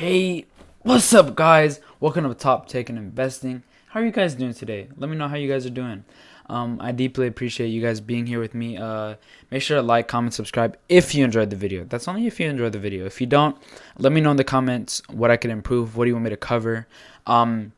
Hey, what's up, guys? Welcome to Top Tech and Investing. How are you guys doing today? Let me know how you guys are doing. I deeply appreciate you guys being here with me. Make sure to like, comment, subscribe if you enjoyed the video. That's only if you enjoyed the video. If you don't, let me know in the comments what I could improve. What do you want me to cover? I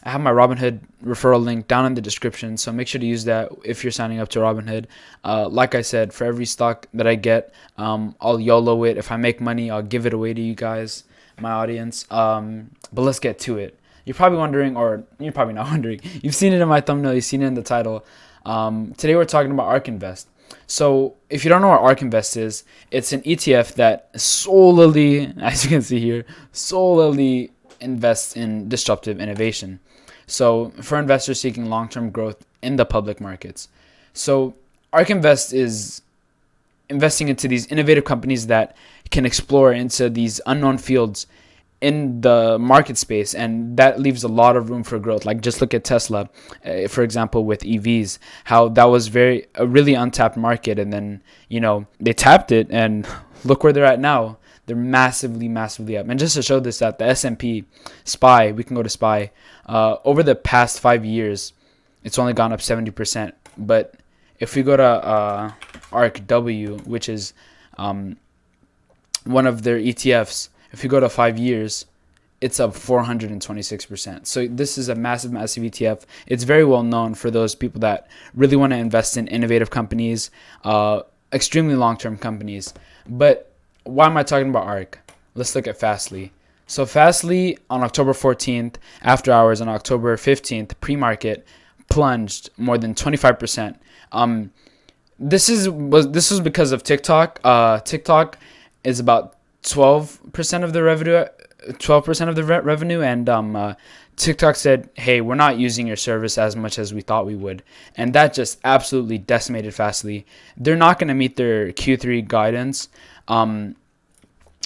have my Robinhood referral link down in the description, so make sure to use that if you're signing up to Robinhood. Like I said, for every stock that I get, I'll YOLO it. If I make money, I'll give it away to you guys, my audience. But let's get to it. You're probably wondering, or you're probably not wondering. You've seen it in my thumbnail. You've seen it in the title. Today we're talking about ARK Invest. So if you don't know what ARK Invest is, it's an ETF that solely, as you can see here, solely invests in disruptive innovation. So for investors seeking long-term growth in the public markets. So ARK Invest is investing into these innovative companies that can explore into these unknown fields in the market space, and that leaves a lot of room for growth. Like, just look at Tesla, for example, with EVs, how that was a really untapped market, and then they tapped it, and look where they're at now. They're massively up. And just to show this, that the S&P SPY, we can go to SPY, over the past 5 years, it's only gone up 70%. But if we go to ARK W, which is one of their ETFs, if you go to 5 years, it's up 426%. So this is a massive ETF. It's very well known for those people that really want to invest in innovative companies, extremely long-term companies. But why am I talking about ARK? Let's look at FASTLY. So FASTLY on October 14th, after hours on October 15th, pre-market, plunged more than 25%. This was because of TikTok. TikTok is about 12% of the revenue. 12% of the revenue, and TikTok said, "Hey, we're not using your service as much as we thought we would," and that just absolutely decimated Fastly. They're not going to meet their Q3 guidance.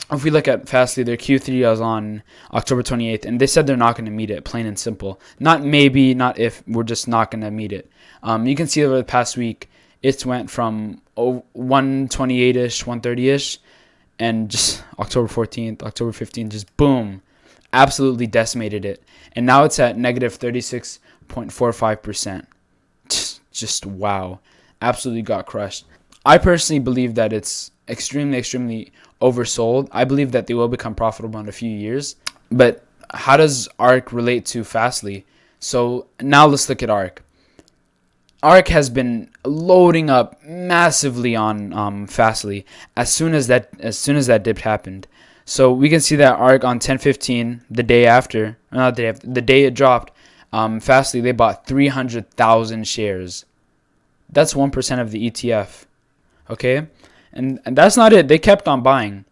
If we look at Fastly, their Q3 was on October 28th, and they said they're not going to meet it, plain and simple. Not maybe, not if, we're just not going to meet it. You can see over the past week, it's went from 128-ish, 130-ish, and just October 14th, October 15th, just boom, absolutely decimated it. And now it's at negative 36.45%. Just wow, absolutely got crushed. I personally believe that it's extremely oversold. I believe that they will become profitable in a few years. But how does ARK relate to Fastly? So now let's look at ARK. ARK has been loading up massively on Fastly as soon as that dip happened. So we can see that ARK on 10/15, the day after, or not the day after, the day it dropped, Fastly, they bought 300,000 shares. That's 1% of the ETF. Okay, and that's not it. They kept on buying.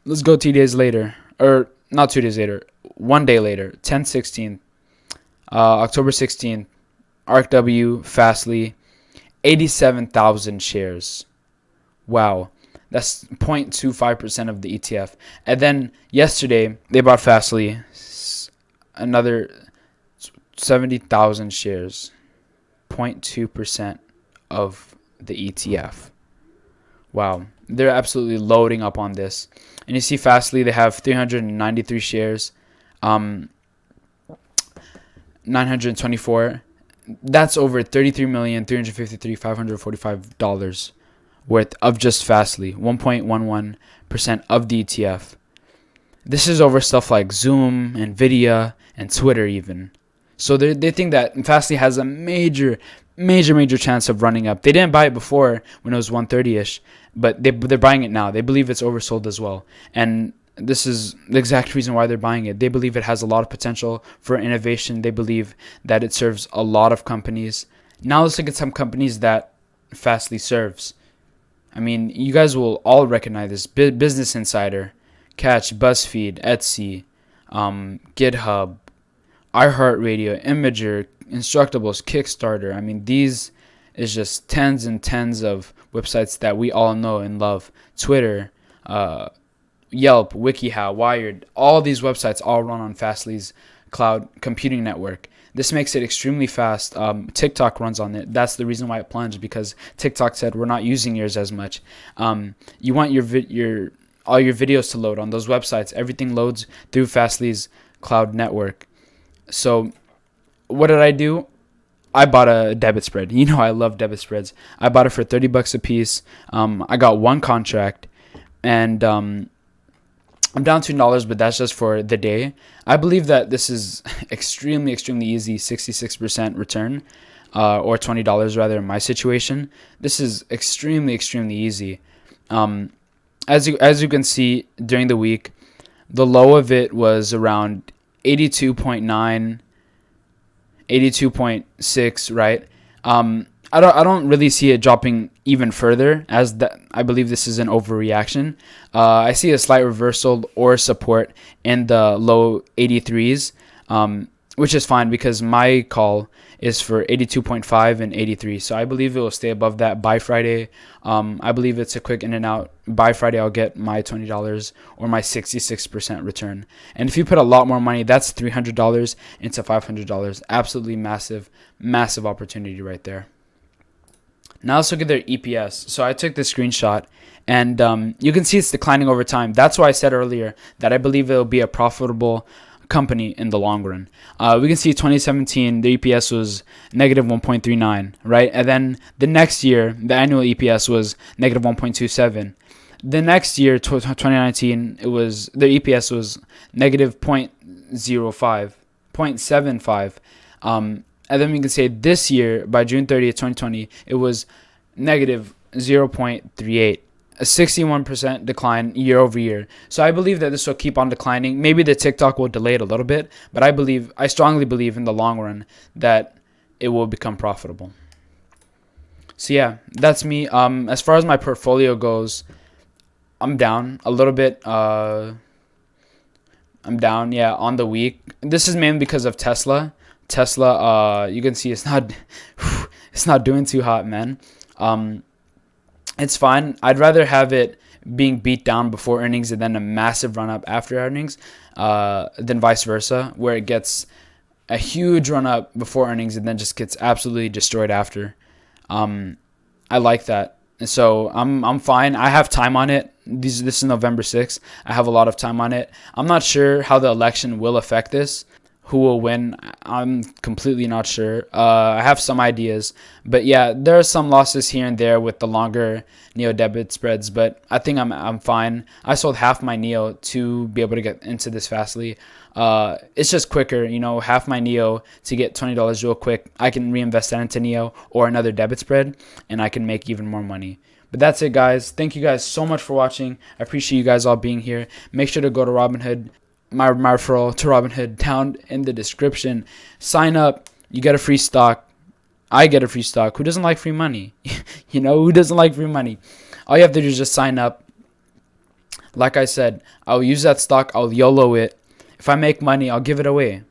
Let's go 2 days later, or not 2 days later, 1 day later, 10/16, October 16th. ARK W, Fastly, 87,000 shares. Wow, that's 0.25% of the ETF. And then yesterday, they bought Fastly, another 70,000 shares, 0.2% of the ETF. Wow, they're absolutely loading up on this. And you see Fastly, they have 393 shares, 924. That's over $33,353,545 worth of just Fastly, 1.11% of the ETF. This is over stuff like Zoom, Nvidia, and Twitter even. So they think that Fastly has a major chance of running up. They didn't buy it before when it was 130-ish, but they're buying it now. They believe it's oversold as well. And this is the exact reason why they're buying it. They believe it has a lot of potential for innovation. They believe that it serves a lot of companies. Now let's look at some companies that Fastly serves. I mean, you guys will all recognize this. Business Insider, Catch, BuzzFeed, Etsy, GitHub, iHeartRadio, Imager, Instructables, Kickstarter. I mean, these is just tens and tens of websites that we all know and love. Twitter, Yelp, WikiHow, Wired, all these websites all run on Fastly's cloud computing network. This makes it extremely fast. TikTok runs on it. That's the reason why it plunged, because TikTok said, we're not using yours as much. You want your all your videos to load on those websites. Everything loads through Fastly's cloud network. So what did I do? I bought a debit spread. You know I love debit spreads. I bought it for $30 a piece. I got one contract, and I'm down $2, but that's just for the day. I believe that this is extremely easy, 66% return, or $20 rather in my situation. This is extremely easy. As you can see during the week, the low of it was around 82.9. 82.6, right? I don't really see it dropping even further, as that I believe this is an overreaction. I see a slight reversal or support in the low 83s, which is fine because my call is for 82.5 and 83. So I believe it will stay above that by Friday. I believe it's a quick in and out. By Friday, I'll get my $20 or my 66% return. And if you put a lot more money, that's $300 into $500. Absolutely massive opportunity right there. Now let's look at their EPS. So I took the screenshot, and you can see it's declining over time. That's why I said earlier that I believe it will be a profitable company in the long run. We can see 2017, the EPS was negative 1.39, right? And then the next year, the annual EPS was negative 1.27. The next year, 2019, the EPS was negative 0.05, 0.75. And then we can say this year, by June 30th, 2020, it was negative 0.38. A 61% decline year over year. So I believe that this will keep on declining. Maybe the TikTok will delay it a little bit, but I strongly believe in the long run that it will become profitable. So yeah, that's me. As far as my portfolio goes, I'm down a little bit. I'm down, yeah, on the week. This is mainly because of Tesla. You can see it's not doing too hot, man. It's fine. I'd rather have it being beat down before earnings and then a massive run up after earnings, than vice versa, where it gets a huge run up before earnings and then just gets absolutely destroyed after. I like that. So I'm fine. I have time on it. This is November 6th. I have a lot of time on it. I'm not sure how the election will affect this. Who will win? I'm completely not sure. I have some ideas, but yeah, there are some losses here and there with the longer Neo debit spreads, but I think I'm fine. I sold half my Neo to be able to get into this Fastly. It's just quicker, half my Neo to get $20 real quick. I can reinvest that into Neo or another debit spread, and I can make even more money. But that's it, guys. Thank you guys so much for watching. I appreciate you guys all being here. Make sure to go to Robinhood. My referral to Robinhood down in the description. Sign up. You get a free stock. I get a free stock. Who doesn't like free money? Who doesn't like free money? All you have to do is just sign up. Like I said, I'll use that stock. I'll YOLO it. If I make money, I'll give it away.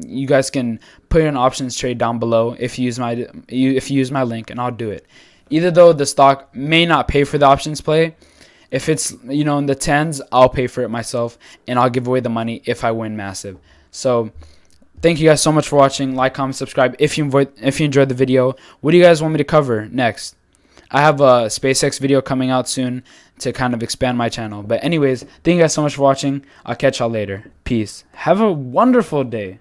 You guys can put in an options trade down below if you use my link, and I'll do it. Either though the stock may not pay for the options play. If it's, in the tens, I'll pay for it myself, and I'll give away the money if I win massive. So thank you guys so much for watching. Like, comment, subscribe if you enjoyed the video. What do you guys want me to cover next? I have a SpaceX video coming out soon to kind of expand my channel. But anyways, thank you guys so much for watching. I'll catch y'all later. Peace. Have a wonderful day.